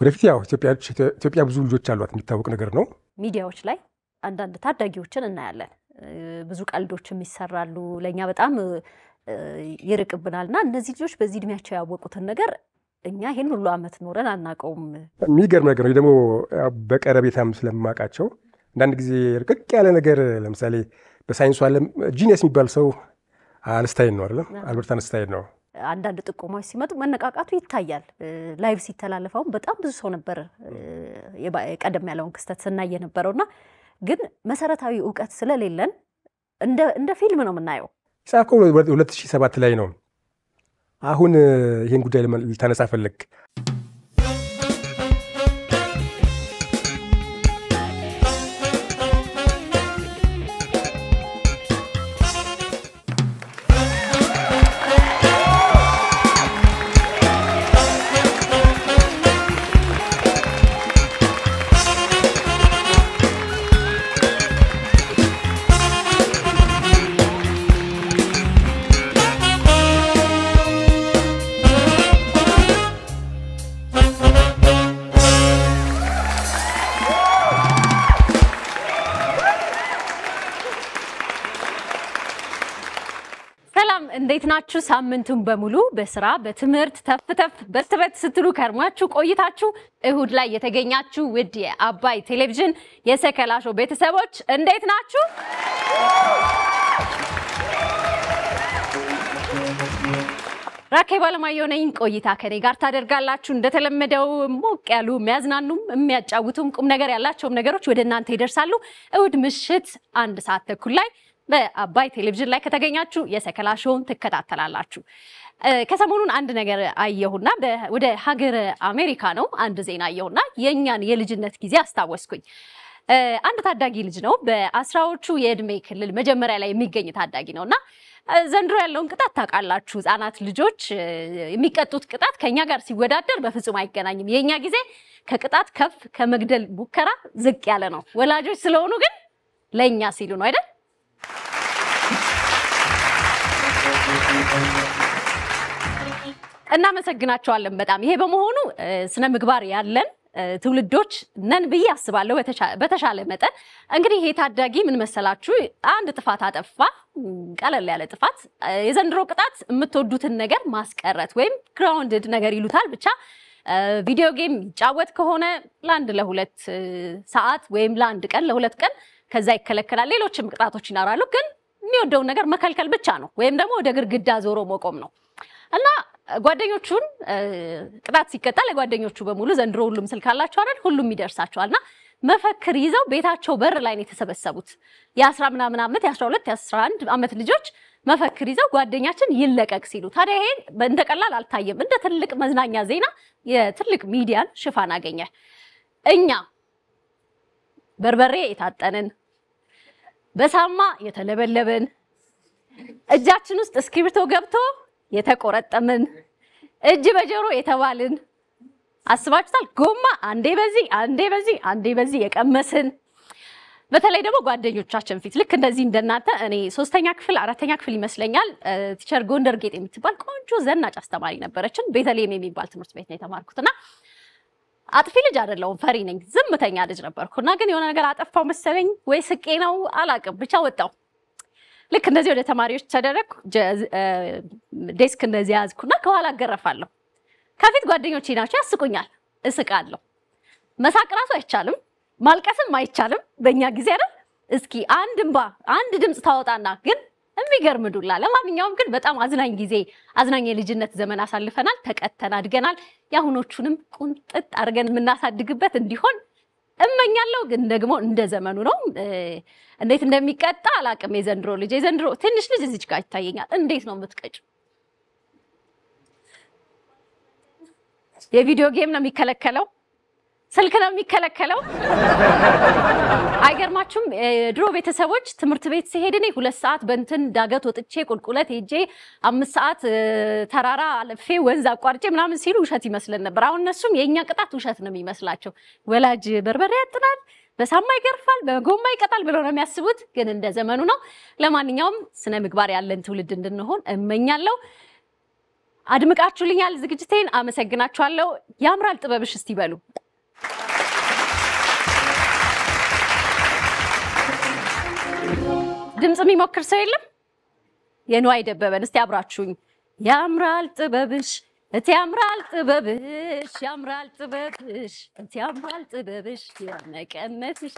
ወደፊት ያው ኢትዮጵያ ብዙ ልጆች አሏት የሚታወቅ ነገር ነው። ሚዲያዎች ላይ አንዳንድ ታዳጊዎችን እናያለን። ብዙ ቀልዶችም ይሰራሉ። ለኛ በጣም ይርቅብናልና እነዚህ ልጆች በዚህ እድሜያቸው ያወቁትን ነገር እኛ ይሄን ሁሉ አመት ኖረን አናቀውም። የሚገርም ነገር ነው። ደግሞ በቀረቤታም ስለማቃቸው አንዳንድ ጊዜ ርቅቅ ያለ ነገር ለምሳሌ በሳይንሱ ዓለም ጂኒየስ የሚባል ሰው አንስታይን ነው አይደል? አልበርት አንስታይን ነው። አንዳንድ ጥቆማዎች ሲመጡ መነቃቃቱ ይታያል። ላይቭ ሲተላለፈው በጣም ብዙ ሰው ነበር ቀደም ያለውን ክስተት ስናይ የነበረውና ግን መሰረታዊ ዕውቀት ስለሌለን እንደ ፊልም ነው የምናየው። ጻፈው 2007 ላይ ነው። አሁን ይሄን ጉዳይ ልታነሳ ፈለግ እንዴት ናችሁ? ሳምንቱን በሙሉ በስራ በትምህርት ተፍተፍ በትበት ስትሉ ከርማችሁ ቆይታችሁ እሁድ ላይ የተገኛችሁ ውድ የአባይ ቴሌቪዥን የሰከላ ሾው ቤተሰቦች እንዴት ናችሁ? ራኬብ አለማየሁ ነኝ። ቆይታ ከኔ ጋር ታደርጋላችሁ። እንደተለመደው ሞቅ ያሉ የሚያዝናኑም የሚያጫውቱም ቁም ነገር ያላቸውም ነገሮች ወደ እናንተ ይደርሳሉ። እሁድ ምሽት 1 ሰዓት ተኩል ላይ በአባይ ቴሌቪዥን ላይ ከተገኛችሁ የሰከላ ሾውን ትከታተላላችሁ። ከሰሞኑን አንድ ነገር አየሁና ወደ ሀገር አሜሪካ ነው አንድ ዜና አየሁና የኛን የልጅነት ጊዜ አስታወስኩኝ። አንድ ታዳጊ ልጅ ነው በ10ዎቹ የእድሜ ክልል መጀመሪያ ላይ የሚገኝ ታዳጊ ነውና ዘንድሮ ያለውን ቅጣት ታውቃላችሁ። ህፃናት ልጆች የሚቀጡት ቅጣት ከኛ ጋር ሲወዳደር በፍጹም አይገናኝም። የኛ ጊዜ ከቅጣት ከፍ ከመግደል ሙከራ ዝቅ ያለ ነው። ወላጆች ስለሆኑ ግን ለኛ ሲሉ ነው አይደል? እናመሰግናቸዋለን በጣም። ይሄ በመሆኑ ስነ ምግባር ያለን ትውልዶች ነን ብዬ አስባለሁ። በተሻለ መጠን እንግዲህ ይሄ ታዳጊ ምን መሰላችሁ አንድ ጥፋት አጠፋ፣ ቀለል ያለ ጥፋት። የዘንድሮ ቅጣት የምትወዱትን ነገር ማስቀረት ወይም ግራውንድድ ነገር ይሉታል። ብቻ ቪዲዮ ጌም ይጫወት ከሆነ ለአንድ ለሁለት ሰዓት ወይም ለአንድ ቀን ለሁለት ቀን ከዛ ይከለከላል። ሌሎችም ቅጣቶች ይኖራሉ፣ ግን የሚወደውን ነገር መከልከል ብቻ ነው፣ ወይም ደግሞ ወደ ግድግዳ ዞሮ መቆም ነው። እና ጓደኞቹን ቅጣት ሲቀጣ ለጓደኞቹ በሙሉ ዘንድሮ ሁሉም ስልክ አላቸው አይደል? ሁሉም ይደርሳቸዋልና መፈክር ይዘው ቤታቸው በር ላይ ነው የተሰበሰቡት። የ10 ምናምን ዓመት የ12 የ11 ዓመት ልጆች መፈክር ይዘው ጓደኛችን ይለቀቅ ሲሉ፣ ታዲያ ይሄ እንደቀላል አልታየም። እንደ ትልቅ መዝናኛ ዜና የትልቅ ሚዲያን ሽፋን አገኘ። እኛ በርበሬ የታጠንን በሳማ የተለበለብን እጃችን ውስጥ እስክሪብቶ ገብቶ የተቆረጠምን እጅ በጆሮ የተባልን አስባችሁታል? ጎማ አንዴ በዚህ አንዴ በዚህ አንዴ በዚህ የቀመስን በተለይ ደግሞ ጓደኞቻችን ፊት ልክ እንደዚህ እንደናንተ እኔ 3ኛ ክፍል 4ኛ ክፍል ይመስለኛል ቲቸር ጎንደር ጌጥ የምትባል ቆንጆ ዘናጭ አስተማሪ ነበረችን። ቤተልሔም የሚባል ትምህርት ቤት ነው የተማርኩትና አጥፊ ልጅ አይደለሁም፣ ፈሪ ነኝ፣ ዝምተኛ ልጅ ነበርኩና ግን የሆነ ነገር አጠፋው መሰለኝ ወይ ስቄ ነው አላቅም፣ ብቻ ወጣው። ልክ እንደዚህ ወደ ተማሪዎች ተደረኩ፣ ዴስክ እንደዚህ ያዝኩና ከኋላ አገረፋለሁ። ከፊት ጓደኞቼ ናቸው፣ ያስቁኛል፣ እስቃለሁ። መሳቅ ራሱ አይቻልም፣ ማልቀስም አይቻልም በእኛ ጊዜ አይደል? እስኪ አንድ እንባ አንድ ድምጽ ታወጣና ግን የሚገርም ዱላ። ለማንኛውም ግን በጣም አዝናኝ ጊዜ አዝናኝ የልጅነት ዘመን አሳልፈናል፣ ተቀተን አድገናል። ያሁኖቹንም ቁንጥጥ አድርገን የምናሳድግበት እንዲሆን እመኛለሁ። ግን ደግሞ እንደ ዘመኑ ነው። እንዴት እንደሚቀጣ አላቅም። የዘንድሮ ትንሽ ልጅ እዚች ጋር ይታየኛል። እንዴት ነው የምትቀጭ? የቪዲዮ ጌም ነው የሚከለከለው፣ ስልክ ነው የሚከለከለው። አይገርማችሁም? ድሮ ቤተሰቦች ትምህርት ቤት ሲሄድ እኔ 2 ሰዓት በእንትን ዳገት ወጥቼ ቁልቁለት ሄጄ 5 ሰዓት ተራራ አልፌ ወንዝ አቋርጬ ምናምን ሲሉ ውሸት ይመስለን ነበር። አሁን እነሱም የኛ ቅጣት ውሸት ነው የሚመስላቸው። ወላጅ በርበሬ ያጥናል፣ በሳማ ይገርፋል፣ በጎማ ይቀጣል ብለው ነው የሚያስቡት። ግን እንደ ዘመኑ ነው። ለማንኛውም ስነ ምግባር ያለን ትውልድ እንድንሆን እመኛለሁ። አድምቃችሁልኛል ዝግጅቴን። አመሰግናችኋለሁ። ያምራል ጥበብሽ እስቲ በሉ። ድምጽ የሚሞክር ሰው የለም? የንዋይ ደበበን እስቲ አብራችሁኝ። ያምራል ጥበብሽ እቲ ያምራል ጥበብሽ ያምራል ጥበብሽ እቲ ያምራል ጥበብሽ የመቀነትሽ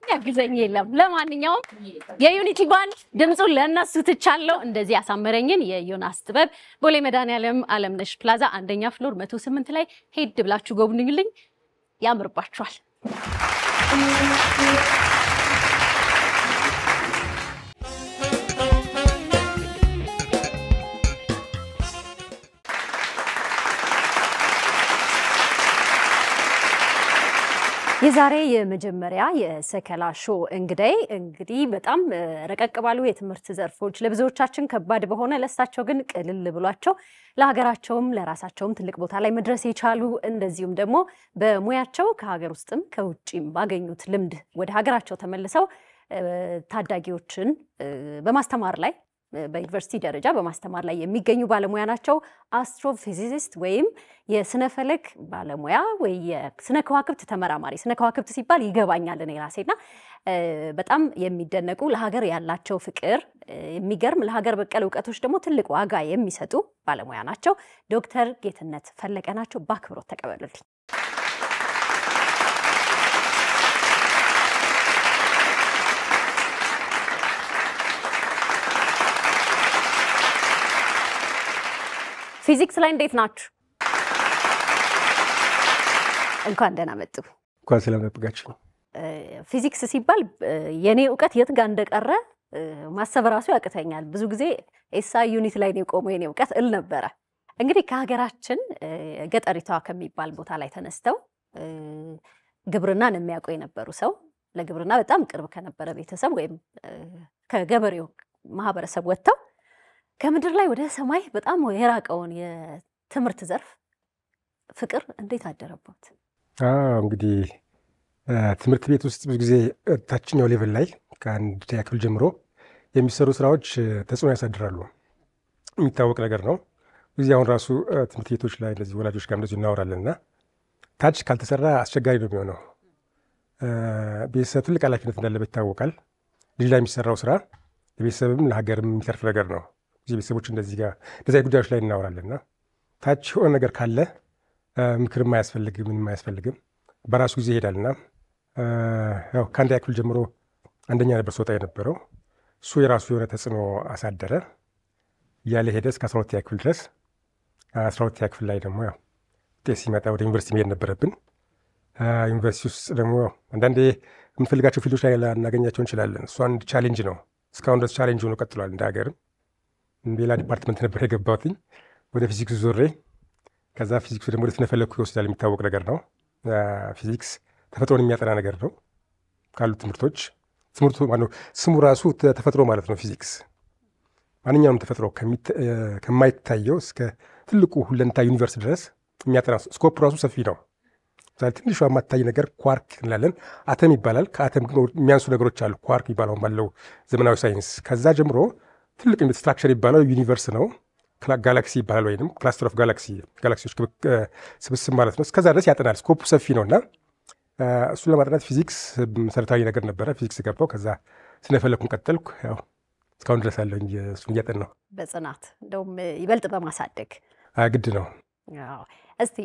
ያግዘኝ የለም። ለማንኛውም የዩኒቲ ባንድ ድምጹን ለነሱ ትቻለው። እንደዚህ ያሳመረኝን የዮናስ ጥበብ ቦሌ መድኃኒዓለም አለምነሽ ፕላዛ አንደኛ ፍሎር 108 ላይ ሄድ ብላችሁ ጎብኙልኝ። ያምርባችኋል። የዛሬ የመጀመሪያ የሰከላ ሾው እንግዲህ በጣም ረቀቅ ባሉ የትምህርት ዘርፎች ለብዙዎቻችን ከባድ በሆነ ለሳቸው ግን ቅልል ብሏቸው ለሀገራቸውም ለራሳቸውም ትልቅ ቦታ ላይ መድረስ የቻሉ እንደዚሁም ደግሞ በሙያቸው ከሀገር ውስጥም ከውጭም ባገኙት ልምድ ወደ ሀገራቸው ተመልሰው ታዳጊዎችን በማስተማር ላይ በዩኒቨርሲቲ ደረጃ በማስተማር ላይ የሚገኙ ባለሙያ ናቸው። አስትሮፊዚሲስት ወይም የስነ ፈለክ ባለሙያ ወይ የስነ ከዋክብት ተመራማሪ። ስነ ከዋክብት ሲባል ይገባኛል እኔ ራሴና በጣም የሚደነቁ ለሀገር ያላቸው ፍቅር የሚገርም ለሀገር በቀል እውቀቶች ደግሞ ትልቅ ዋጋ የሚሰጡ ባለሙያ ናቸው። ዶክተር ጌትነት ፈለቀ ናቸው። በአክብሮት ተቀበሉልኝ። ፊዚክስ ላይ እንዴት ናችሁ? እንኳን ደህና መጡ። እንኳን ስለመጣችሁ። ፊዚክስ ሲባል የኔ እውቀት የት ጋር እንደቀረ ማሰብ ራሱ ያቅተኛል። ብዙ ጊዜ ኤስአይ ዩኒት ላይ ነው የቆመው የኔ እውቀት እል ነበረ። እንግዲህ ከሀገራችን ገጠሪቷ ከሚባል ቦታ ላይ ተነስተው ግብርናን የሚያውቁ የነበሩ ሰው ለግብርና በጣም ቅርብ ከነበረ ቤተሰብ ወይም ከገበሬው ማህበረሰብ ወጥተው ከምድር ላይ ወደ ሰማይ በጣም የራቀውን የትምህርት ዘርፍ ፍቅር እንዴት አደረባት? እንግዲህ ትምህርት ቤት ውስጥ ብዙ ጊዜ ታችኛው ሌቭል ላይ ከአንድ ክፍል ጀምሮ የሚሰሩ ስራዎች ተጽዕኖ ያሳድራሉ። የሚታወቅ ነገር ነው። እዚህ አሁን ራሱ ትምህርት ቤቶች ላይ እንደዚህ ወላጆች ጋር እንደዚህ እናወራለንና ታች ካልተሰራ አስቸጋሪ ነው የሚሆነው። ቤተሰብ ትልቅ ኃላፊነት እንዳለበት ይታወቃል። ልጅ ላይ የሚሰራው ስራ ለቤተሰብም ለሀገርም የሚተርፍ ነገር ነው። እዚህ ቤተሰቦች እንደዚህ ጉዳዮች ላይ እናወራለንና ታች የሆነ ነገር ካለ ምክርም አያስፈልግም፣ ምንም አያስፈልግም፣ በራሱ ጊዜ ይሄዳልና ያው ከአንደኛ ክፍል ጀምሮ አንደኛ ነበር ስወጣ የነበረው። እሱ የራሱ የሆነ ተጽዕኖ አሳደረ። እያለ ሄደ እስከ 12ኛ ክፍል ድረስ። 12ኛ ክፍል ላይ ደግሞ ያው ውጤት ሲመጣ ወደ ዩኒቨርሲቲ መሄድ ነበረብን። ዩኒቨርሲቲ ውስጥ ደግሞ አንዳንዴ የምንፈልጋቸው ፊልዶች ላይ ላናገኛቸው እንችላለን። እሱ አንድ ቻሌንጅ ነው። እስካሁን ድረስ ቻሌንጅ ሆኖ ቀጥሏል። እንደ ሀገርም ሌላ ዲፓርትመንት ነበር የገባሁትኝ ወደ ፊዚክስ ዞሬ። ከዛ ፊዚክሱ ደግሞ ወደ ስነፈለኩ ይወስዳል። የሚታወቅ ነገር ነው። ፊዚክስ ተፈጥሮን የሚያጠና ነገር ነው ካሉ ትምህርቶች። ትምህርቱ ማነው ስሙ ራሱ ተፈጥሮ ማለት ነው። ፊዚክስ ማንኛውም ተፈጥሮ ከማይታየው እስከ ትልቁ ሁለንታ ዩኒቨርስ ድረስ የሚያጠና ስኮፕ ራሱ ሰፊ ነው። ዛሬ ትንሿ የማታይ ነገር ኳርክ እንላለን። አተም ይባላል። ከአተም ግን የሚያንሱ ነገሮች አሉ። ኳርክ ይባላል ባለው ዘመናዊ ሳይንስ። ከዛ ጀምሮ ትልቅ ስትራክቸር ይባላል ዩኒቨርስ ነው። ጋላክሲ ይባላል ወይም ክላስተር ኦፍ ጋላክሲዎች ስብስብ ማለት ነው። እስከዛ ድረስ ያጠናል። ስኮፑ ሰፊ ነው እና እሱን ለማጥናት ፊዚክስ መሰረታዊ ነገር ነበረ። ፊዚክስ ገባው። ከዛ ስነፈለኩን ቀጠልኩ። ያው እስካሁን ድረስ አለኝ እሱን እያጠናሁ በጽናት እንደውም ይበልጥ በማሳደግ ግድ ነው። እስቲ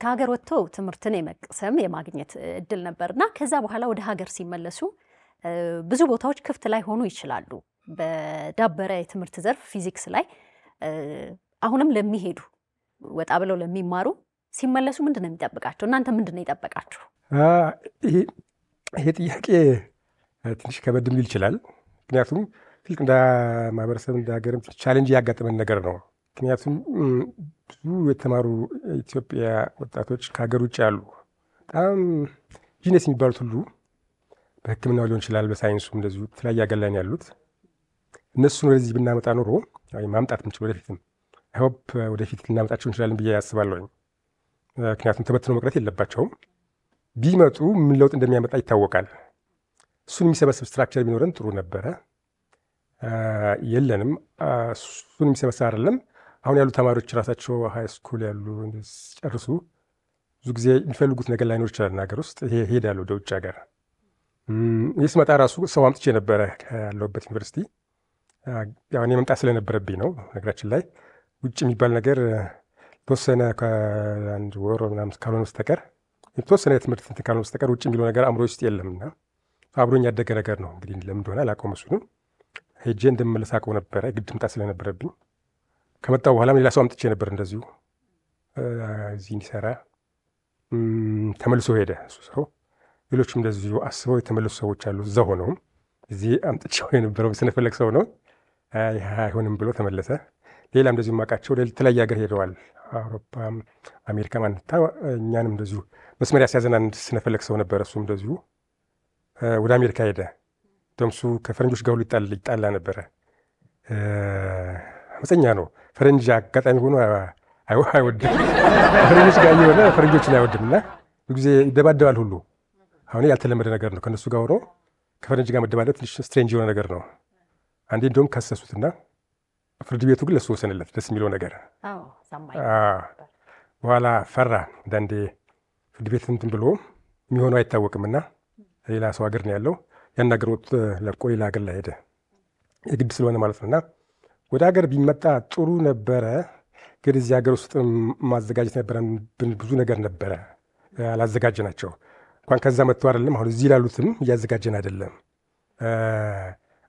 ከሀገር ወጥተው ትምህርትን የመቅሰም የማግኘት እድል ነበርና ከዛ በኋላ ወደ ሀገር ሲመለሱ ብዙ ቦታዎች ክፍት ላይ ሆኑ ይችላሉ። በዳበረ የትምህርት ዘርፍ ፊዚክስ ላይ አሁንም ለሚሄዱ ወጣ ብለው ለሚማሩ ሲመለሱ ምንድን ነው የሚጠብቃቸው? እናንተ ምንድን ነው የጠበቃችሁ? ይሄ ጥያቄ ትንሽ ከበድም ሊል ይችላል። ምክንያቱም ትልቅ እንደ ማህበረሰብ እንደ ሀገርም ቻሌንጅ ያጋጠመን ነገር ነው። ምክንያቱም ብዙ የተማሩ ኢትዮጵያ ወጣቶች ከሀገር ውጭ ያሉ በጣም ጂነስ የሚባሉት ሁሉ በሕክምናው ሊሆን ይችላል፣ በሳይንሱም እንደዚሁ የተለያየ ሀገር ላይ ያሉት እነሱን ወደዚህ ብናመጣ ኖሮ ማምጣት ምንችል ወደፊትም አይሆፕ ወደፊት ልናመጣቸው እንችላለን ብዬ ያስባለሁ። ምክንያቱም ተበትነው መቅረት የለባቸውም። ቢመጡ ምን ለውጥ እንደሚያመጣ ይታወቃል። እሱን የሚሰበስብ ስትራክቸር ቢኖረን ጥሩ ነበረ። የለንም። እሱን የሚሰበስብ አይደለም አሁን ያሉ ተማሪዎች ራሳቸው ሃይ ስኩል ያሉ ጨርሱ ብዙ ጊዜ የሚፈልጉት ነገር ላይኖር ይችላል ሀገር ውስጥ ሄዳሉ ወደ ውጭ ሀገር። ይህ ስመጣ ራሱ ሰው አምጥቼ ነበረ ያለሁበት ዩኒቨርሲቲ። ያው እኔ መምጣት ስለነበረብኝ ነው። ነገራችን ላይ ውጭ የሚባል ነገር የተወሰነ ከአንድ ወር ምናምን ካልሆነ በስተቀር የተወሰነ የትምህርት እንትን ካልሆነ በስተቀር ውጭ የሚለው ነገር አእምሮ ውስጥ የለምና አብሮኝ ያደገ ነገር ነው። እንግዲህ ለምን እንደሆነ አላውቀውም። እሱንም ሄጄ እንደምመለስ አውቀው ነበረ። ግድ መምጣት ስለነበረብኝ ከመጣሁ በኋላም ሌላ ሰው አምጥቼ ነበር እንደዚሁ እዚህ እንዲሰራ። ተመልሶ ሄደ እሱ ሰው። ሌሎችም እንደዚሁ አስበው የተመለሱ ሰዎች አሉ። እዛ ሆነውም እዚህ አምጥቼው የነበረው ስንፈለግ ሰው ነው አይሆንም ብሎ ተመለሰ። ሌላ እንደዚሁ የማውቃቸው የተለያየ ሀገር ሄደዋል። አውሮፓ፣ አሜሪካ ማንታ። እኛንም እንደዚሁ መስመር ያስያዘን አንድ ስንፈለግ ሰው ነበረ። እሱም እንደዚሁ ወደ አሜሪካ ሄደ። ደምሱ ከፈረንጆች ጋር ሁሉ ይጣላ ነበረ። አመፀኛ ነው ፈረንጅ። አጋጣሚ ሆኖ አይወድም ፈረንጆች ጋር የሆነ ፈረንጆችን አይወድም እና ብዙ ጊዜ ይደባደባል ሁሉ። አሁን ያልተለመደ ነገር ነው ከእነሱ ጋር ሆኖ ከፈረንጅ ጋር መደባደብ ትንሽ ስትሬንጅ የሆነ ነገር ነው። አንዴ እንደውም ከሰሱትና ፍርድ ቤቱ ግን ለሱ ወሰንለት። ደስ የሚለው ነገር በኋላ ፈራ። አንዳንዴ ፍርድ ቤት እንትን ብሎ የሚሆነው አይታወቅምና ሌላ ሰው ሀገር ነው ያለው። ያን ሀገር ወጥቶ ለቆ ሌላ ሀገር ላይ ሄደ የግድ ስለሆነ ማለት ነው። እና ወደ ሀገር ቢመጣ ጥሩ ነበረ። ግን እዚህ ሀገር ውስጥ ማዘጋጀት ነበረን። ብዙ ነገር ነበረ አላዘጋጀናቸው። እንኳን ከዛ መጥቶ አይደለም አሁን እዚህ ላሉትም እያዘጋጀን አይደለም።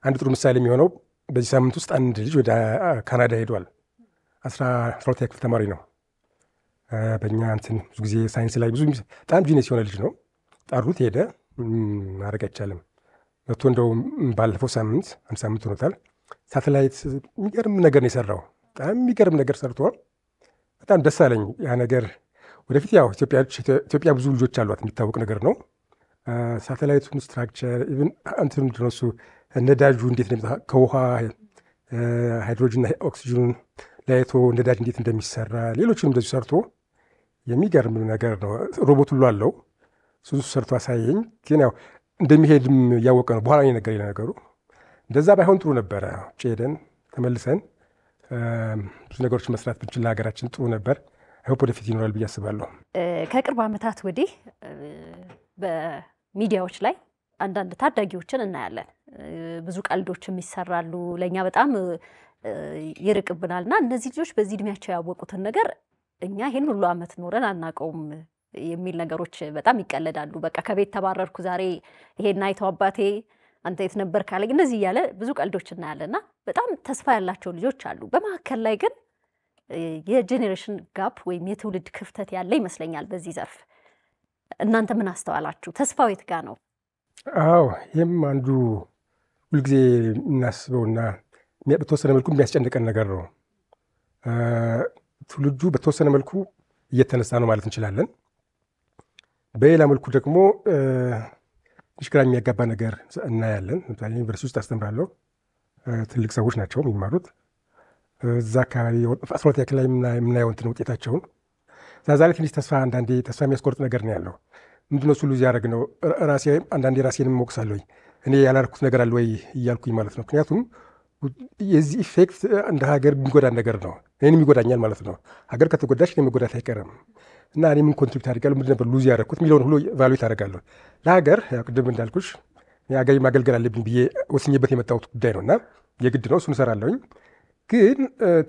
አንድ ጥሩ ምሳሌ የሚሆነው በዚህ ሳምንት ውስጥ አንድ ልጅ ወደ ካናዳ ሄዷል። 12ኛ ክፍል ተማሪ ነው። በእኛ እንትን ብዙ ጊዜ ሳይንስ ላይ ብዙ በጣም ጂነስ የሆነ ልጅ ነው። ጠሩት፣ ሄደ። ማድረግ አይቻልም። መጥቶ እንደው ባለፈው ሳምንት አንድ ሳምንት ሆኖታል። ሳተላይት የሚገርም ነገር ነው የሰራው። በጣም የሚገርም ነገር ሰርቷል። በጣም ደስ አለኝ ያ ነገር። ወደፊት ያው ኢትዮጵያ ብዙ ልጆች አሏት፣ የሚታወቅ ነገር ነው። ሳተላይቱን ስትራክቸር ኢቭን እንትን ድረሱ ነዳጁ እንዴት ከውሃ ሃይድሮጅንና ኦክሲጅኑን ለይቶ ነዳጅ እንዴት እንደሚሰራ ሌሎችንም እንደዚሁ ሰርቶ የሚገርም ነገር ነው። ሮቦት ሁሉ አለው። እሱ ሰርቶ አሳየኝ። ግን ያው እንደሚሄድም እያወቀ ነው በኋላ ነገር ነገሩ። እንደዛ ባይሆን ጥሩ ነበረ። ውጭ ሄደን ተመልሰን ብዙ ነገሮች መስራት ብንችል ለሀገራችን ጥሩ ነበር። አይሆፕ ወደፊት ይኖራል ብዬ አስባለሁ። ከቅርብ ዓመታት ወዲህ በሚዲያዎች ላይ አንዳንድ ታዳጊዎችን እናያለን። ብዙ ቀልዶችም ይሰራሉ። ለእኛ በጣም ይርቅብናልና እነዚህ ልጆች በዚህ እድሜያቸው ያወቁትን ነገር እኛ ይህን ሁሉ ዓመት ኖረን አናውቀውም የሚል ነገሮች በጣም ይቀለዳሉ። በቃ ከቤት ተባረርኩ ዛሬ ይሄን አይተው አባቴ አንተ የት ነበር ካለኝ እነዚህ እያለ ብዙ ቀልዶች እናያለና በጣም ተስፋ ያላቸው ልጆች አሉ። በመካከል ላይ ግን የጄኔሬሽን ጋፕ ወይም የትውልድ ክፍተት ያለ ይመስለኛል በዚህ ዘርፍ። እናንተ ምን አስተዋላችሁ? ተስፋው የት ጋ ነው? አዎ ይህም አንዱ ሁልጊዜ እናስበውና በተወሰነ መልኩ የሚያስጨንቀን ነገር ነው። ትውልዱ በተወሰነ መልኩ እየተነሳ ነው ማለት እንችላለን። በሌላ መልኩ ደግሞ ትንሽ ግራ የሚያጋባ ነገር እናያለን። ለምሳሌ ዩኒቨርሲቲ ውስጥ አስተምራለሁ። ትልቅ ሰዎች ናቸው የሚማሩት። እዛ አካባቢ 12ኛ ክፍል ላይ የምናየው እንትን ውጤታቸውን ዛዛ ላይ ትንሽ አንዳንዴ ተስፋ የሚያስቆርጥ ነገር ነው ያለው። ምንድነው እሱ ሉዝ ያደረግ ነው። አንዳንዴ ራሴንም ሞቅሳለሁ። እኔ ያላልኩት ነገር አለ ወይ እያልኩኝ ማለት ነው። ምክንያቱም የዚህ ኢፌክት እንደ ሀገር የሚጎዳን ነገር ነው። እኔንም ይጎዳኛል ማለት ነው። ሀገር ከተጎዳሽ እኔ መጎዳት አይቀርም እና እኔ ምን ኮንትሪቢዩት አድርጋለሁ፣ ምንድን ነበር ሉዝ ያደረግኩት የሚለውን ሁሉ ቫሉዌት አደርጋለሁ። ለሀገር ቅድም እንዳልኩሽ ሀገር ማገልገል አለብኝ ብዬ ወስኜበት የመጣሁት ጉዳይ ነው እና የግድ ነው እሱን እሰራለሁኝ። ግን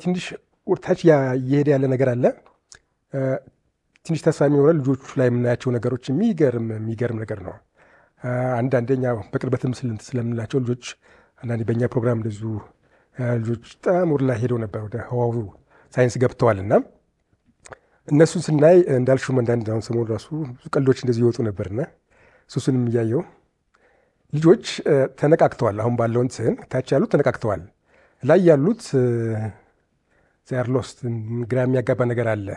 ትንሽ ወርታች እየሄደ ያለ ነገር አለ። ትንሽ ተስፋ የሚኖረን ልጆቹ ላይ የምናያቸው ነገሮች የሚገርም ነገር ነው። አንዳንደኛ በቅርበትም ስለምንላቸው ልጆች አንዳንዴ በእኛ ፕሮግራም እንደዚሁ ልጆች በጣም ወደ ላይ ሄደው ነበር፣ ወደ ህዋው ሳይንስ ገብተዋል እና እነሱን ስናይ እንዳልሹም አንዳንድ አሁን ሰሞኑን ራሱ ብዙ ቀልዶች እንደዚህ ይወጡ ነበርና እሱንም እያየው ልጆች ተነቃቅተዋል። አሁን ባለው እንትን ታች ያሉት ተነቃቅተዋል፣ ላይ ያሉት ዛር ሎስት ግራ የሚያጋባ ነገር አለ።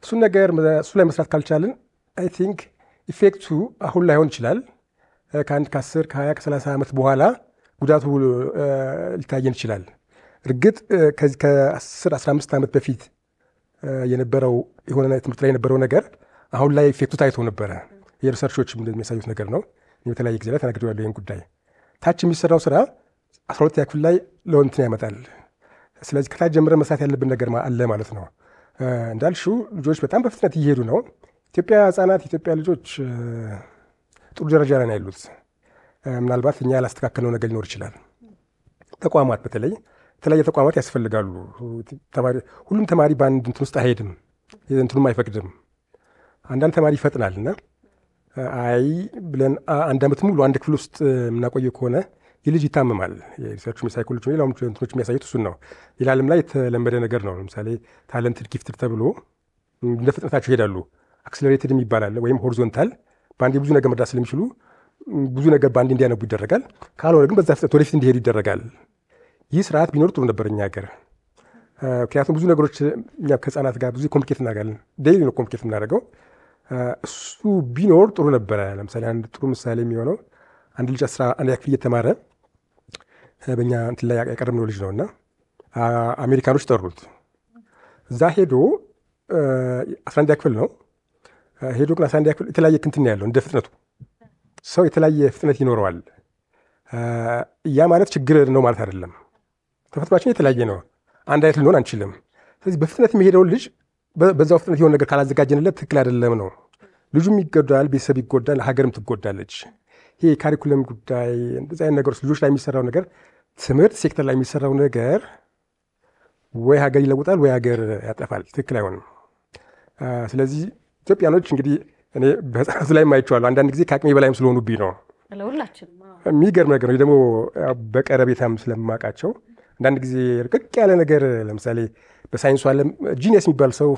እሱ ላይ መስራት ካልቻልን አይ ቲንክ ኢፌክቱ አሁን ላይሆን ይችላል። ከ1 ከ10 ከ20 ከ30 ዓመት በኋላ ጉዳቱ ሊታየን ይችላል። እርግጥ ከ10 15 ዓመት በፊት የነበረው የሆነ ትምህርት ላይ የነበረው ነገር አሁን ላይ ኢፌክቱ ታይቶ ነበረ። የሪሰርቾችም እንደሚያሳዩት ነገር ነው። የተለያየ ጊዜ ላይ ተናግሬያለሁ ይህን ጉዳይ። ታች የሚሰራው ስራ 12ኛ ክፍል ላይ ለውንትን ያመጣል፣ ስለዚህ ከታች ጀምረ መስራት ያለብን ነገር አለ ማለት ነው። እንዳልሽው ልጆች በጣም በፍጥነት እየሄዱ ነው። ኢትዮጵያ ህጻናት፣ ኢትዮጵያ ልጆች ጥሩ ደረጃ ላይ ነው ያሉት። ምናልባት እኛ ያላስተካከልነው ነገር ሊኖር ይችላል። ተቋማት በተለይ የተለያየ ተቋማት ያስፈልጋሉ። ሁሉም ተማሪ በአንድ እንትን ውስጥ አይሄድም፣ እንትኑም አይፈቅድም። አንዳንድ ተማሪ ይፈጥናል እና አይ ብለን አንድ ዓመት ሙሉ አንድ ክፍል ውስጥ የምናቆየው ከሆነ ይህ ልጅ ይታመማል። የሪሰርቹ ሳይኮሎጂ ሌላ እንትኖች የሚያሳዩት እሱን ነው። ሌላ ዓለም ላይ የተለመደ ነገር ነው። ለምሳሌ ታለንትድ ጊፍትድ ተብሎ እንደ ፍጥነታቸው ይሄዳሉ። አክስለሬትድ ይባላል ወይም ሆሪዞንታል፣ በአንዴ ብዙ ነገር መርዳት ስለሚችሉ ብዙ ነገር በአንዴ እንዲያነቡ ይደረጋል። ካልሆነ ግን በዛ ፍጥነት ወደፊት እንዲሄዱ ይደረጋል። ይህ ስርዓት ቢኖር ጥሩ ነበር እኛ ሀገር። ምክንያቱም ብዙ ነገሮች እኛ ከህፃናት ጋር ብዙ ኮምፕሊኬት እናደርጋለን። ዴይሊ ነው ኮምፕሊኬት የምናደርገው። እሱ ቢኖር ጥሩ ነበረ። ለምሳሌ አንድ ጥሩ ምሳሌ የሚሆነው አንድ ልጅ 11ኛ ክፍል እየተማረ በእኛ እንትን ላይ ያቀረብነው ልጅ ነው እና አሜሪካኖች ጠሩት። እዛ ሄዶ 11ኛ ክፍል ነው ሄዶ ግን 11ኛ ክፍል የተለያየ ክንትን ያለው እንደ ፍጥነቱ ሰው የተለያየ ፍጥነት ይኖረዋል። ያ ማለት ችግር ነው ማለት አይደለም። ተፈጥሯችን የተለያየ ነው። አንድ አይነት ልንሆን አንችልም። ስለዚህ በፍጥነት የሚሄደውን ልጅ በዛው ፍጥነት የሆነ ነገር ካላዘጋጀንለት ትክክል አይደለም ነው። ልጁም ይጎዳል፣ ቤተሰብ ይጎዳል፣ ሀገርም ትጎዳለች። ይሄ የካሪኩለም ጉዳይ እንደዚህ አይነት ነገሮች ልጆች ላይ የሚሰራው ነገር ትምህርት ሴክተር ላይ የሚሰራው ነገር ወይ ሀገር ይለውጣል ወይ ሀገር ያጠፋል። ትክክል አይሆንም። ስለዚህ ኢትዮጵያኖች እንግዲህ እኔ በህፃናቱ ላይ ማይቸዋለሁ። አንዳንድ ጊዜ ከአቅሜ በላይም ስለሆኑብኝ ነው። የሚገርም ነገር ነው። ደግሞ በቀረቤታም ስለማውቃቸው አንዳንድ ጊዜ ርቅቅ ያለ ነገር ለምሳሌ በሳይንሱ ዓለም ጂኒየስ የሚባል ሰው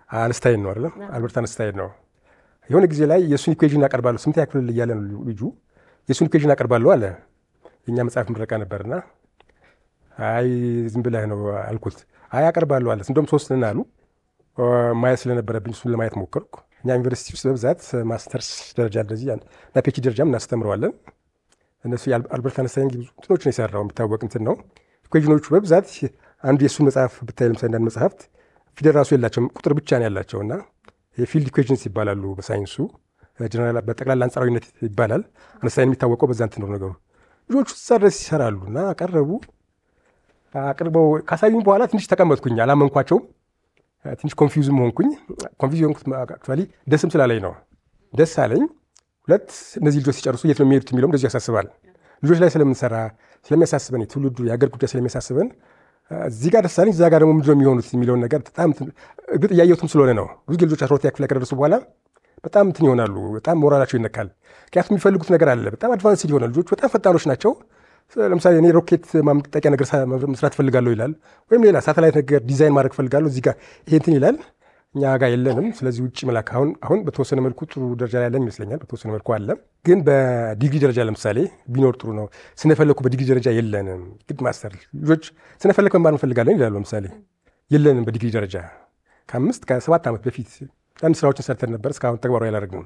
አንስታይን ነው አይደለም? አልበርት አንስታይን ነው። የሆነ ጊዜ ላይ የእሱን ኢኩዌዥን አቀርባለሁ። ስምንተኛ ክፍል እያለ ነው ልጁ። የእሱን ኢኩዌዥን አቀርባለሁ አለ። የእኛ መጽሐፍ ምረቃ ነበርና አይ ዝም ብለህ ነው አልኩት። አይ አቀርባለሁ አለ። እንደውም 3 ነን አሉ። ማየት ስለነበረብኝ እሱን ለማየት ሞከርኩ። እኛ ዩኒቨርሲቲ ውስጥ በብዛት ማስተርስ ደረጃ እንደዚህ እና ፒኤችዲ ደረጃም እናስተምረዋለን። እነሱ አልበርት አንስታይን ብዙ እንትኖችን የሰራው የሚታወቅ እንትን ነው። ኢኩዌዥኖቹ በብዛት አንዱ የእሱን መጽሐፍ ብታይ ለምሳሌ አንዳንድ መጽሐፍት ፊደል ራሱ የላቸውም፣ ቁጥር ብቻ ነው ያላቸው እና የፊልድ ኢኩዌዥንስ ይባላሉ በሳይንሱ። ጀነራል በጠቅላላ አንጻራዊነት ይባላል። አንስታይን የሚታወቀው በዛ እንትን ነው ነገሩ። ልጆቹ እዛ ድረስ ይሰራሉ እና አቅርበው ካሳዩኝ በኋላ ትንሽ ተቀመጥኩኝ። አላመንኳቸውም። ትንሽ ኮንፊውዝም ሆንኩኝ። ኮንፊውዝ ሆንኩት አክቹዋሊ ደስም ስላለኝ ነው። ደስ አለኝ። ሁለት እነዚህ ልጆች ሲጨርሱ የት ነው የሚሄዱት የሚለውም እንደዚሁ ያሳስባል። ልጆች ላይ ስለምንሰራ ስለሚያሳስበን፣ የትውልዱ የአገር ጉዳይ ስለሚያሳስበን እዚህ ጋር ደስ አለኝ፣ እዛ ጋር ደግሞ ምንድነው የሚሆኑት የሚለውን ነገር በጣም እርግጥ እያየሁትም ስለሆነ ነው። ብዙ ልጆች 12ኛ ክፍል ላይ ከደረሱ በኋላ በጣም እንትን ይሆናሉ። በጣም ሞራላቸው ይነካል። ምክንያቱም የሚፈልጉት ነገር አለ። በጣም አድቫንስድ ይሆናል። ልጆቹ በጣም ፈጣኖች ናቸው። ለምሳሌ እኔ ሮኬት ማምጠቂያ ነገር መስራት ፈልጋለሁ ይላል፣ ወይም ሌላ ሳተላይት ነገር ዲዛይን ማድረግ ፈልጋለሁ እዚህ ጋር ይሄ እንትን ይላል። እኛ ጋር የለንም። ስለዚህ ውጭ መላክ አሁን በተወሰነ መልኩ ጥሩ ደረጃ ላይ ያለን ይመስለኛል። በተወሰነ መልኩ አለ፣ ግን በዲግሪ ደረጃ ለምሳሌ ቢኖር ጥሩ ነው። ስነፈለኩ በዲግሪ ደረጃ የለንም። ግድ ማስተር ልጆች ስነፈለክ መማር እንፈልጋለን ይላሉ። ለምሳሌ የለንም በዲግሪ ደረጃ። ከ5 ከ7 ዓመት በፊት አንድ ስራዎችን ሰርተን ነበር፣ እስካሁን ተግባራዊ አላደረግንም።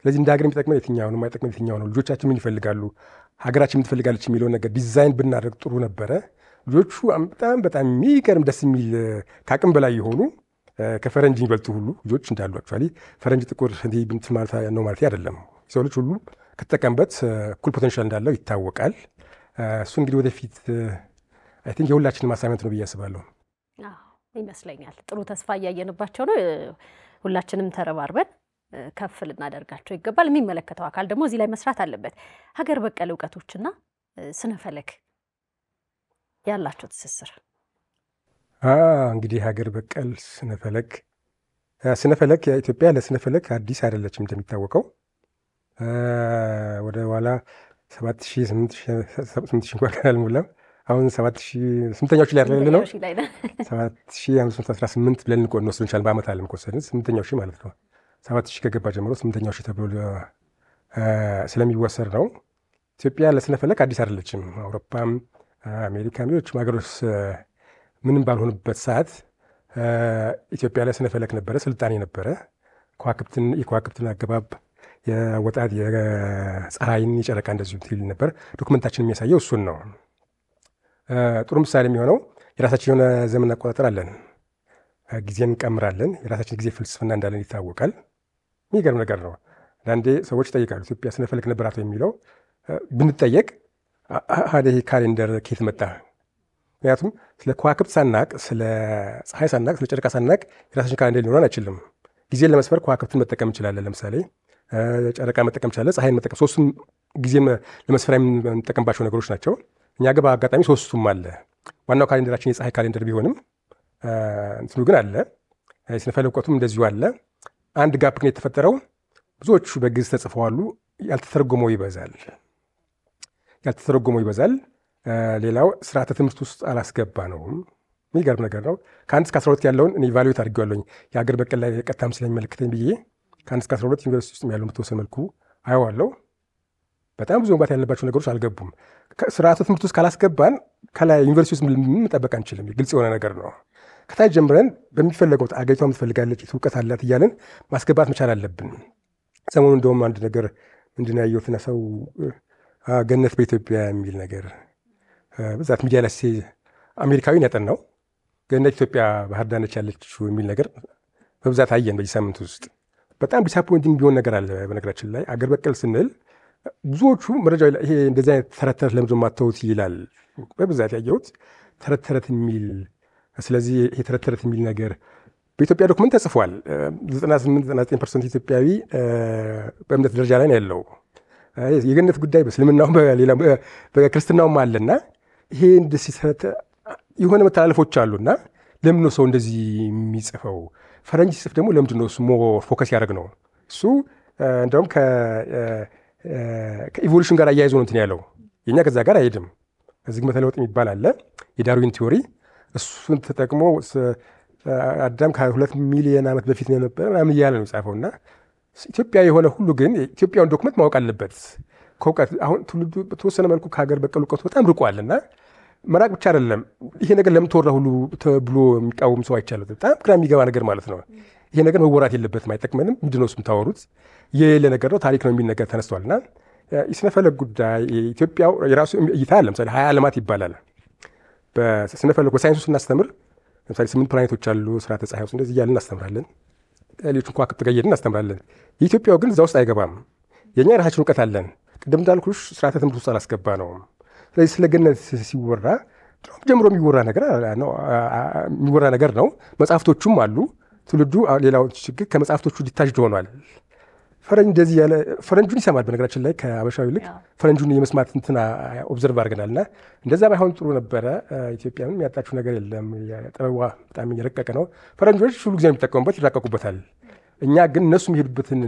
ስለዚህ እንደ ሀገር የሚጠቅመን የትኛው ነው፣ የማይጠቅመን የትኛው ነው፣ ልጆቻችን ምን ይፈልጋሉ፣ ሀገራችን ምን ትፈልጋለች የሚለውን ነገር ዲዛይን ብናደርግ ጥሩ ነበረ። ልጆቹ በጣም የሚገርም ደስ የሚል ከአቅም በላይ የሆኑ ከፈረንጅ የሚበልጡ ሁሉ ልጆች እንዳሉ አክቹዋሊ ፈረንጅ ጥቁር እንትን ማለት ነው ማለት አይደለም። የሰው ልጅ ሁሉ ከተጠቀምበት እኩል ፖቴንሻል እንዳለው ይታወቃል። እሱ እንግዲህ ወደፊት አይ ቲንክ የሁላችንም አሳይመንት ነው ብዬ አስባለሁ። ይመስለኛል። ጥሩ ተስፋ እያየንባቸው ነው። ሁላችንም ተረባርበን ከፍ ልናደርጋቸው ይገባል። የሚመለከተው አካል ደግሞ እዚህ ላይ መስራት አለበት። ሀገር በቀል እውቀቶችና ስነፈለክ ያላቸው ትስስር እንግዲህ ሀገር በቀል ስነፈለክ ኢትዮጵያ ለስነፈለክ አዲስ አይደለችም። እንደሚታወቀው ወደ ኋላ 7,000 8,000 እንኳን አልሞላም። አሁን 8,000 ላይ ያለ ነው። 7,518 ብለን እንወስድ እንችላለን። በዓመት አለም ከወሰድን 8,000 ማለት ነው። 7,000 ከገባ ጀምሮ 8,000 ተብሎ ስለሚወሰድ ነው። ኢትዮጵያ ለስነፈለክ አዲስ አይደለችም። አውሮፓም አሜሪካም ሌሎችም ሀገሮች ምንም ባልሆንበት ሰዓት ኢትዮጵያ ላይ ስነፈለክ ነበረ፣ ስልጣኔ ነበረ። የከዋክብትን አገባብ የወጣት የፀሐይን የጨረቃ እንደዚሁ ትል ነበር። ዶክመንታችን የሚያሳየው እሱን ነው። ጥሩ ምሳሌ የሚሆነው የራሳችን የሆነ ዘመን አቆጣጠር አለን። ጊዜን እንቀምራለን። የራሳችን ጊዜ ፍልስፍና እንዳለን ይታወቃል። የሚገርም ነገር ነው። አንዳንዴ ሰዎች ይጠይቃሉ ኢትዮጵያ ስነፈለክ ነበራት የሚለው ብንጠየቅ ይሄ ካሌንደር ከየት መጣ? ምክንያቱም ስለ ከዋክብት ሳናቅ፣ ስለ ፀሐይ ሳናቅ፣ ስለ ጨረቃ ሳናቅ የራሳችን ካሌንደር ሊኖረን አይችልም። ጊዜን ለመስፈር ከዋክብትን መጠቀም እንችላለን። ለምሳሌ ጨረቃ መጠቀም እንችላለን፣ ፀሐይን መጠቀም፣ ሶስቱም ጊዜን ለመስፈሪያ የምንጠቀምባቸው ነገሮች ናቸው። እኛ ግን በአጋጣሚ ሶስቱም አለ። ዋናው ካሌንደራችን የፀሐይ ካሌንደር ቢሆንም እንትኑ ግን አለ። የስነ ፈለክ እውቀቱም እንደዚሁ አለ። አንድ ጋፕ ግን የተፈጠረው ብዙዎቹ በግዕዝ ተጽፈዋሉ፣ ያልተተረጎመው ይበዛል። ሌላው ስርዓተ ትምህርት ውስጥ አላስገባ ነው። የሚገርም ነገር ነው። ከ1 እስከ 12 ያለውን እኔ ቫሉዌት አድርጌዋለሁኝ የሀገር በቀል ላይ ቀጥታም ስለሚመለከተኝ ብዬ ከ1 እስከ 12 ዩኒቨርሲቲ ውስጥ ያለውን በተወሰነ መልኩ አየዋለሁ። በጣም ብዙ መግባት ያለባቸው ነገሮች አልገቡም። ስርዓተ ትምህርት ውስጥ ካላስገባን ከላይ ዩኒቨርሲቲ ውስጥ መጠበቅ አንችልም። ግልጽ የሆነ ነገር ነው። ከታች ጀምረን በሚፈለገው አገሪቷ የምትፈልጋለች እውቀት አላት እያለን ማስገባት መቻል አለብን። ሰሞኑ እንደውም አንድ ነገር ምንድን ነው ያየሁት፣ ሰው ገነት በኢትዮጵያ የሚል ነገር በዛት ሚዲያ ላይ አሜሪካዊን ያጠናው ገነት ኢትዮጵያ ባህር ዳር ነች ያለችው የሚል ነገር በብዛት አየን በዚህ ሳምንት ውስጥ። በጣም ዲስአፖይንቲንግ ቢሆን ነገር አለ። በነገራችን ላይ አገር በቀል ስንል ብዙዎቹ መረጃ ይሄ እንደዚህ አይነት ተረት ተረት ለምንድን ነው የማታዩት ይላል በብዛት ያየሁት ተረት ተረት የሚል። ስለዚህ ይሄ ተረት ተረት የሚል ነገር በኢትዮጵያ ዶክመንት ተጽፏል። 98-99% ኢትዮጵያዊ በእምነት ደረጃ ላይ ነው ያለው። የገነት ጉዳይ በእስልምናውም በሌላ በክርስትናውም አለና ይሄ እንደዚህ የሆነ መተላለፎች አሉና ለምንድን ነው ሰው እንደዚህ የሚጽፈው? ፈረንጅ ሲጽፍ ደግሞ ለምንድን ነው እሱ ፎከስ ያደረግ ነው? እሱ እንደውም ከኢቮሉሽን ጋር አያይዞ ነው እንትን ያለው። የኛ ከዛ ጋር አይሄድም። ዝግመተ ለውጥ የሚባል አለ፣ የዳርዊን ቲዎሪ። እሱን ተጠቅሞ አዳም ከ2 ሚሊዮን ዓመት በፊት ነው የነበረ ምናምን እያለ ነው የጻፈው። እና ኢትዮጵያ የሆነ ሁሉ ግን ኢትዮጵያውን ዶክመንት ማወቅ አለበት ከእውቀት። አሁን ትውልዱ በተወሰነ መልኩ ከሀገር በቀል እውቀቱ በጣም ርቋል። እና መራቅ ብቻ አይደለም፣ ይሄ ነገር ለምን ተወራ ሁሉ ብሎ የሚቃወም ሰው አይቻለሁ። በጣም ግራ የሚገባ ነገር ማለት ነው። ይሄ ነገር መወራት የለበትም፣ አይጠቅመንም፣ ምንድን ነው እሱ የምታወሩት? የሌለ ነገር ነው፣ ታሪክ ነው የሚል ነገር ተነስቷል። እና የስነፈለግ ጉዳይ ኢትዮጵያው የራሱ እይታ አለ። ለምሳሌ 20 ዓለማት ይባላል በስነፈለግ። በሳይንሱ ስናስተምር ለምሳሌ 8 ፕላኔቶች አሉ፣ ስርዓተ ፀሐይ ውስጥ እንደዚህ እያልን እናስተምራለን። ሌሎችን ከዋክብት ጋር እየሄድን እናስተምራለን። የኢትዮጵያው ግን እዛ ውስጥ አይገባም። የእኛ የራሳችን እውቀት አለን። ቅድም እንዳልኩሽ ስርዓተ ትምህርት ውስጥ አላስገባ ነው። ስለዚህ ስለ ገነት ሲወራ ድሮም ጀምሮ የሚወራ ነገር ነው። መጽሐፍቶቹም አሉ። ትውልዱ ሌላው ችግር ከመጽሐፍቶቹ ዲታችድ ሆኗል። ፈረንጅ እንደዚህ ያለ ፈረንጁን ይሰማል። በነገራችን ላይ ከአበሻዊ ይልቅ ፈረንጁን የመስማት እንትና ኦብዘርቭ አድርገናል። እና እንደዛ ባይሆን ጥሩ ነበረ። ኢትዮጵያም ያጣችው ነገር የለም። ጥበቧ በጣም የረቀቀ ነው። ፈረንጆች ሁሉ ጊዜ የሚጠቀሙበት ይራቀቁበታል። እኛ ግን እነሱ የሚሄዱበትን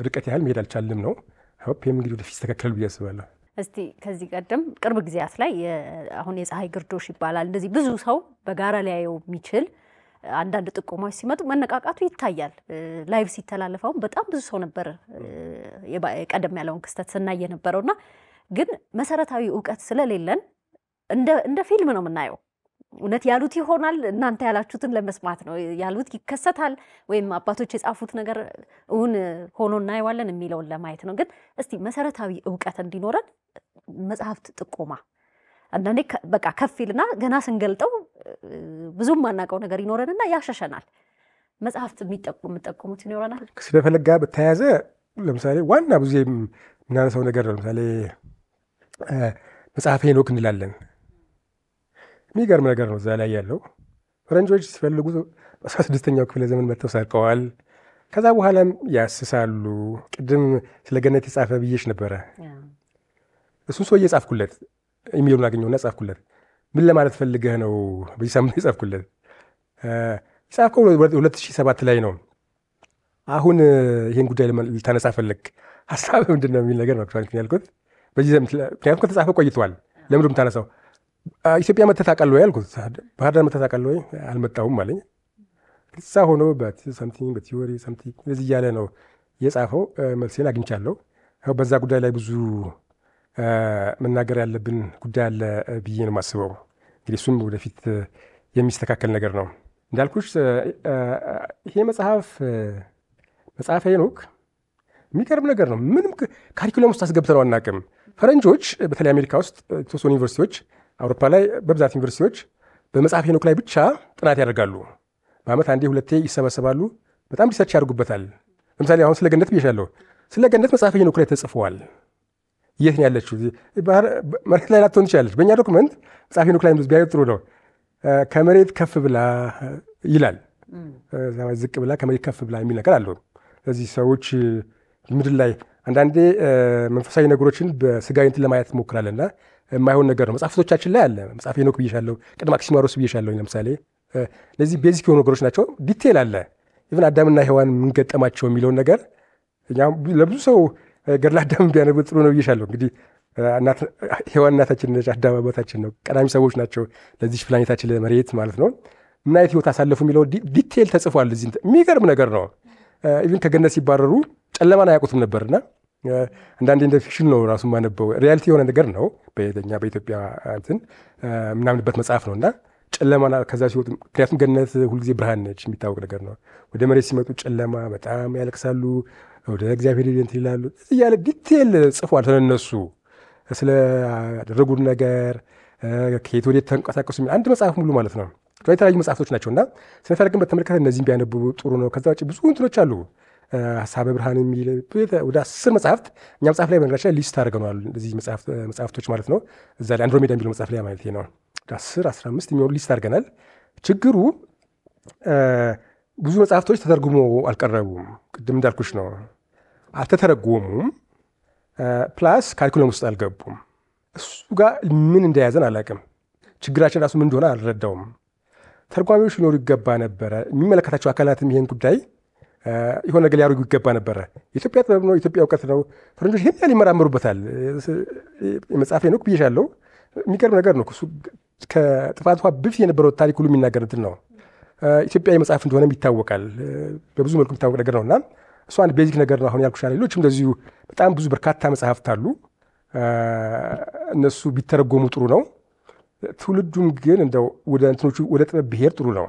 ርቀት ያህል መሄድ አልቻልንም ነው። ሆፕም እንግዲህ ወደፊት ይስተካከል ብዬ አስባለሁ። እስቲ ከዚህ ቀደም ቅርብ ጊዜያት ላይ አሁን የፀሐይ ግርዶሽ ይባላል እንደዚህ ብዙ ሰው በጋራ ሊያየው የሚችል አንዳንድ ጥቆማዎች ሲመጡ መነቃቃቱ ይታያል። ላይቭ ሲተላለፈው በጣም ብዙ ሰው ነበር ቀደም ያለውን ክስተት ስናይ የነበረውና ግን መሰረታዊ እውቀት ስለሌለን እንደ ፊልም ነው የምናየው። እውነት ያሉት ይሆናል፣ እናንተ ያላችሁትን ለመስማት ነው። ያሉት ይከሰታል ወይም አባቶች የጻፉት ነገር እውን ሆኖ እናየዋለን የሚለውን ለማየት ነው። ግን እስቲ መሰረታዊ እውቀት እንዲኖረን መጽሐፍት ጥቆማ አንዳንዴ በቃ ከፊልና ገና ስንገልጠው ብዙም ማናውቀው ነገር ይኖረንና ያሸሸናል። መጽሐፍት የሚጠቁሙት ይኖረናል። ስለፈለጋ በተያያዘ ለምሳሌ ዋና ብዙ የምናነሳው ነገር ነው። ለምሳሌ መጽሐፈ ሄኖክ እንላለን። የሚገርም ነገር ነው። እዛ ላይ ያለው ፈረንጆች ሲፈልጉ በ16ኛው ክፍለ ዘመን መጥተው ሰርቀዋል። ከዛ በኋላም ያስሳሉ። ቅድም ስለ ገነት የጻፈ ብዬሽ ነበረ። እሱን ሰውዬ ጻፍኩለት፣ ኢሜሉን አገኘሁና ጻፍኩለት። ምን ለማለት ፈልገህ ነው በዚህ ሳምንት የጻፍኩለት? የጻፍከው 2007 ላይ ነው። አሁን ይህን ጉዳይ ልታነሳ ፈለግ፣ ሀሳብ ምንድን ነው የሚል ነገር ነው ያልኩት። ምክንያቱም ከተጻፈ ቆይተዋል። ለምንድን ነው የምታነሳው? ኢትዮጵያ መተህ ታውቃለህ ወይ አልኩት። ባህር ዳር መተህ ታውቃለህ ወይ? አልመጣሁም አለኝ። እዛ ሆኖ በቲዎሪ እንደዚህ እያለ ነው የጻፈው። መልሴን አግኝቻለሁ። በዛ ጉዳይ ላይ ብዙ መናገር ያለብን ጉዳይ አለ ብዬ ነው የማስበው። እንግዲህ እሱም ወደፊት የሚስተካከል ነገር ነው። እንዳልኩሽ ይሄ መጽሐፈ ሄኖክ የሚቀርብ ነገር ነው። ምንም ካሪኩለም ውስጥ አስገብተነው አናውቅም። ፈረንጆች በተለይ አሜሪካ ውስጥ የተወሰኑ ዩኒቨርሲቲዎች፣ አውሮፓ ላይ በብዛት ዩኒቨርሲቲዎች በመጽሐፈ ሄኖክ ላይ ብቻ ጥናት ያደርጋሉ። በዓመት 1-2 ይሰበሰባሉ። በጣም ሪሰርች ያደርጉበታል። ለምሳሌ አሁን ስለ ገነት ብዬሻለሁ። ስለ ገነት መጽሐፈ ሄኖክ ላይ ተጽፈዋል። የት ነው ያለችው? መሬት ላይ ላትሆን ትችላለች። በእኛ ዶክመንት መጽሐፈ ሄኖክ ላይ ቢያዩ ጥሩ ነው። ከመሬት ከፍ ብላ ይላል፣ ዝቅ ብላ ከመሬት ከፍ ብላ የሚል ነገር አለው። ስለዚህ ሰዎች ምድር ላይ አንዳንዴ መንፈሳዊ ነገሮችን በስጋዊ እንትን ለማየት ትሞክራለና የማይሆን ነገር ነው። መጽሐፍቶቻችን ላይ አለ። መጽሐፈ ሄኖክ ብዬሻለሁ፣ ቅድመ አክሲማሮስ ብዬሻለሁ። ለምሳሌ እነዚህ ቤዚክ የሆኑ ነገሮች ናቸው። ዲቴል አለ። ኢቨን አዳምና ሔዋን ምን ገጠማቸው የሚለውን ነገር ለብዙ ሰው ገድለ አዳም ቢያነቡ ጥሩ ነው ብዬሻለሁ። እንግዲህ ሔዋን እናታችን ነች፣ አዳም አባታችን ነው። ቀዳሚ ሰዎች ናቸው ለዚች ፕላኔታችን ለመሬት ማለት ነው። ምን አይነት ህይወት አሳለፉ የሚለው ዲቴል ተጽፏል። እዚህ የሚገርም ነገር ነው። ኢቭን ከገነት ሲባረሩ ጨለማን አያውቁትም ነበርና አንዳንዴ እንደ ፊክሽን ነው ራሱ ማነበው፣ ሪያሊቲ የሆነ ነገር ነው። በኛ በኢትዮጵያ እንትን ምናምንበት መጽሐፍ ነው እና ጨለማና ከዛ ሲወጡ፣ ምክንያቱም ገነት ሁልጊዜ ብርሃን ነች፣ የሚታወቅ ነገር ነው። ወደ መሬት ሲመጡ ጨለማ፣ በጣም ያለቅሳሉ፣ ወደ እግዚአብሔር እንትን ይላሉ እያለ ዲቴል ጽፏል። ስለነሱ ስለደረጉት ነገር ከየት ወዴት ተንቀሳቀሱ አንድ መጽሐፍ ሙሉ ማለት ነው። የተለያዩ መጽሐፍቶች ናቸው እና ስነ ፈለክን በተመለከተ እነዚህም ቢያነቡ ጥሩ ነው። ከዛ ውጭ ብዙ እንትኖች አሉ። ሀሳበ ብርሃን የሚል ወደ 10 መጽሐፍት እኛ መጽሐፍ ላይ በነገራችን ላይ ሊስት አድርገነዋል። እነዚህ መጽሐፍቶች ማለት ነው። እዛ ላይ አንድሮሜዳ የሚለው መጽሐፍ ላይ ማለት ነው ወደ 10-15 የሚሆኑ ሊስት አድርገናል። ችግሩ ብዙ መጽሐፍቶች ተተርጉሞ አልቀረቡም። ቅድም እንዳልኩሽ ነው፣ አልተተረጎሙም። ፕላስ ካሪኩለም ውስጥ አልገቡም። እሱ ጋር ምን እንደያዘን አላውቅም። ችግራችን ራሱ ምን እንደሆነ አልረዳውም። ተርጓሚዎች ሊኖሩ ይገባ ነበረ። የሚመለከታቸው አካላትም ይሄን ጉዳይ የሆነ ነገር ሊያደርጉ ይገባ ነበረ። የኢትዮጵያ ጥበብ ነው፣ የኢትዮጵያ እውቀት ነው። ፈረንጆች ይህን ያህል ይመራመሩበታል። መጽሐፈ ሄኖክ ብዬሻለሁ። የሚገርም ነገር ነው። ከጥፋቷ በፊት የነበረው ታሪክ ሁሉ የሚናገር እንትን ነው። ኢትዮጵያ የመጽሐፍ እንደሆነም ይታወቃል። በብዙ መልኩ የሚታወቅ ነገር ነው እና እሱ አንድ ቤዚክ ነገር ነው። አሁን ያልኩሽ ሌሎችም እንደዚሁ በጣም ብዙ በርካታ መጽሐፍት አሉ። እነሱ ቢተረጎሙ ጥሩ ነው። ትውልዱም ግን እንደው ወደ እንትኖቹ ወደ ጥበብ ብሄር ጥሩ ነው።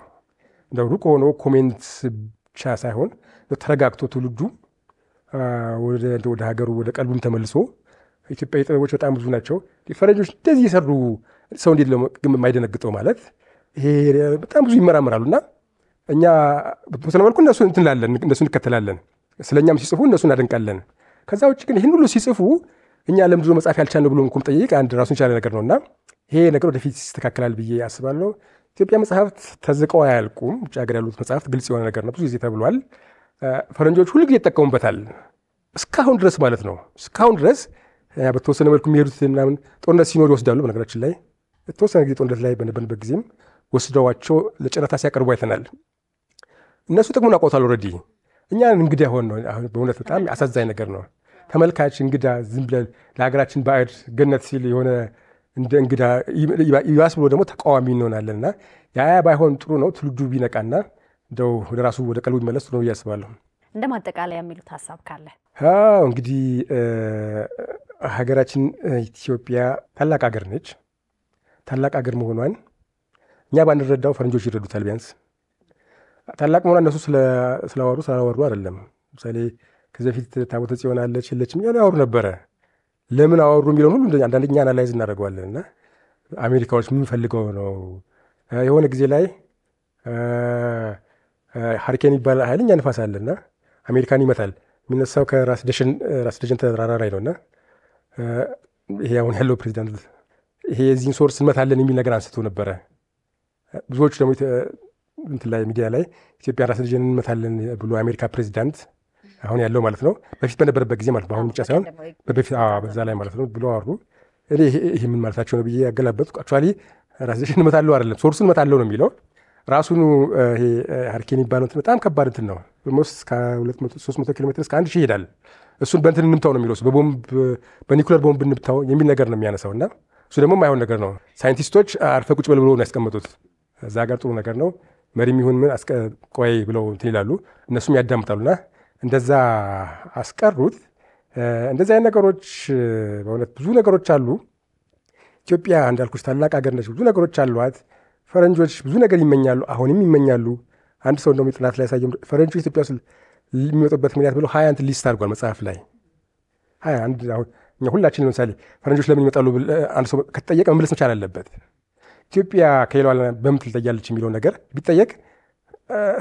እንደው ሩቅ ሆኖ ኮሜንት ብቻ ሳይሆን ተረጋግቶ ትውልዱ ወደ ሀገሩ ወደ ቀልቡም ተመልሶ ኢትዮጵያዊ ጥበቦች በጣም ብዙ ናቸው። ፈረንጆች እንደዚህ የሰሩ ሰው እንዴት የማይደነግጠው ማለት ይሄ በጣም ብዙ ይመራመራሉ እና እኛ በተወሰነ መልኩ እነሱ እንትንላለን፣ እነሱ እንከተላለን። ስለኛም ሲጽፉ እነሱ እናደንቃለን። ከዛ ውጭ ግን ይህን ሁሉ ሲጽፉ እኛ ለምንድነው መጽሐፍ ያልቻልነው ብሎ እንኳን ጠይቅ አንድ ራሱን የቻለ ነገር ነውና ይሄ ነገር ወደፊት ይስተካከላል ብዬ አስባለሁ። ኢትዮጵያ መጽሐፍት ተዝቀው አያልቁም። ውጭ ሀገር ያሉት መጽሐፍት ግልጽ የሆነ ነገር ነው፣ ብዙ ጊዜ ተብሏል። ፈረንጆች ሁሉ ጊዜ ይጠቀሙበታል እስካሁን ድረስ ማለት ነው። እስካሁን ድረስ በተወሰነ መልኩ የሚሄዱት ምናምን ጦርነት ሲኖር ይወስዳሉ። በነገራችን ላይ የተወሰነ ጊዜ ጦርነት ላይ በነበርንበት ጊዜም ወስደዋቸው ለጨረታ ሲያቀርቡ አይተናል። እነሱ ጥቅሙን አውቀውታል ኦልሬዲ። እኛ እንግዳ ሆን ነው። አሁን በእውነት በጣም አሳዛኝ ነገር ነው። ተመልካች እንግዳ ዝም ብለን ለሀገራችን ባዕድ ገነት ሲል የሆነ እንደ እንግዳ ይባስ ብሎ ደግሞ ተቃዋሚ እንሆናለን እና ያ ባይሆን ጥሩ ነው። ትውልዱ ቢነቃና እንደው ወደ ራሱ ወደ ቀልቡ ቢመለስ ጥሩ ነው ብዬ አስባለሁ። እንደ ማጠቃለያ የሚሉት ሀሳብ ካለ? እንግዲህ ሀገራችን ኢትዮጵያ ታላቅ ሀገር ነች። ታላቅ ሀገር መሆኗን እኛ ባንረዳው ፈረንጆች ይረዱታል። ቢያንስ ታላቅ መሆኗን እነሱ ስላወሩ አይደለም። ለምሳሌ ከዚህ በፊት ታቦተ ጽዮን አለች የለችም ያወሩ ነበረ። ለምን አወሩ የሚለውን ሁሉ አንዳንድ እኛ አናላይዝ እናደርገዋለን እና አሜሪካዎች ምን ፈልገው ነው? የሆነ ጊዜ ላይ ሀሪኬን ይባላል ኃይለኛ ንፋስ አለና አሜሪካን ይመታል። የሚነሳው ከራስ ደጀን ተራራ ላይ ነውና ይሄ አሁን ያለው ፕሬዚዳንት ይሄ የዚህን ሶርስ እንመታለን የሚል ነገር አንስቶ ነበረ። ብዙዎቹ ደግሞ እንትን ላይ ሚዲያ ላይ ኢትዮጵያ ራስ ደጀን እንመታለን ብሎ አሜሪካ ፕሬዚዳንት አሁን ያለው ማለት ነው፣ በፊት በነበረበት ጊዜ ማለት ነው፣ አሁን ብቻ ሳይሆን በፊት በዛ ላይ ማለት ነው ብሎ አወሩ። ይሄ ምን ማለታቸው ነው ብዬ ያገላበጥኩ። አክቹዋሊ ራስ ደጀን እንመታለው አይደለም፣ ሶርሱን እንመታለው ነው የሚለው። ራሱኑ ይሄ ሀሪኬን የሚባለው እንትን በጣም ከባድ እንትን ነው። ኦልሞስት ከ200-300 ኪሎ ሜትር እስከ 1000 ይሄዳል። እሱን በእንትን እንምታው ነው የሚለው፣ በኒኩለር ቦምብ እንምታው የሚል ነገር ነው የሚያነሳው እና እሱ ደግሞ የማይሆን ነገር ነው። ሳይንቲስቶች አርፈ ቁጭ በል ብለው ነው ያስቀመጡት። እዛ ጋር ጥሩ ነገር ነው። መሪም ይሁን ምን ቆይ ብለው እንትን ይላሉ፣ እነሱም ያዳምጣሉና እንደዛ አስቀሩት። እንደዚህ አይነት ነገሮች በእውነት ብዙ ነገሮች አሉ። ኢትዮጵያ እንዳልኩሽ ታላቅ ሀገር ነች፣ ብዙ ነገሮች አሏት። ፈረንጆች ብዙ ነገር ይመኛሉ፣ አሁንም ይመኛሉ። አንድ ሰው እንደውም ጥናት ላይ ያሳየው ፈረንጆች ኢትዮጵያ ውስጥ የሚመጡበት ምክንያት ብሎ 21 ሊስት አድርጓል መጽሐፍ ላይ 21። አሁን እኛ ሁላችን ለምሳሌ ፈረንጆች ለምን ይመጣሉ አንድ ሰው ከተጠየቀ መመለስ መቻል አለበት። ኢትዮጵያ ከሌላው በምን ትለያለች የሚለው ነገር ቢጠየቅ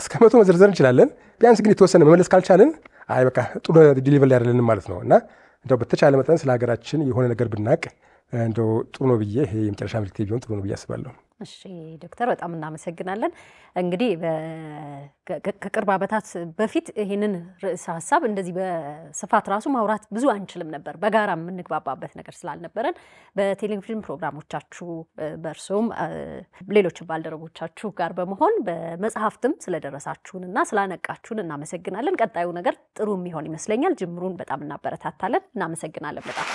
እስከ 100 መዘርዘር እንችላለን። ቢያንስ ግን የተወሰነ መመለስ ካልቻለን አይ በቃ ጥሩ ዲሊቨር ላይ አይደለንም ማለት ነው። እና እንደው በተቻለ መጠን ስለ ሀገራችን የሆነ ነገር ብናቅ እንደው ጥሩ ነው ብዬ ይሄ የመጨረሻ መልእክቴ ቢሆን ጥሩ ነው ብዬ አስባለሁ። እሺ ዶክተር በጣም እናመሰግናለን። እንግዲህ ከቅርብ ዓመታት በፊት ይህንን ርዕሰ ሀሳብ እንደዚህ በስፋት ራሱ ማውራት ብዙ አንችልም ነበር፣ በጋራ የምንግባባበት ነገር ስላልነበረን በቴሌቪዥን ፕሮግራሞቻችሁ በእርሶም ሌሎች ባልደረቦቻችሁ ጋር በመሆን በመጽሐፍትም ስለደረሳችሁንና ስላነቃችሁን እናመሰግናለን። ቀጣዩ ነገር ጥሩ የሚሆን ይመስለኛል። ጅምሩን በጣም እናበረታታለን። እናመሰግናለን በጣም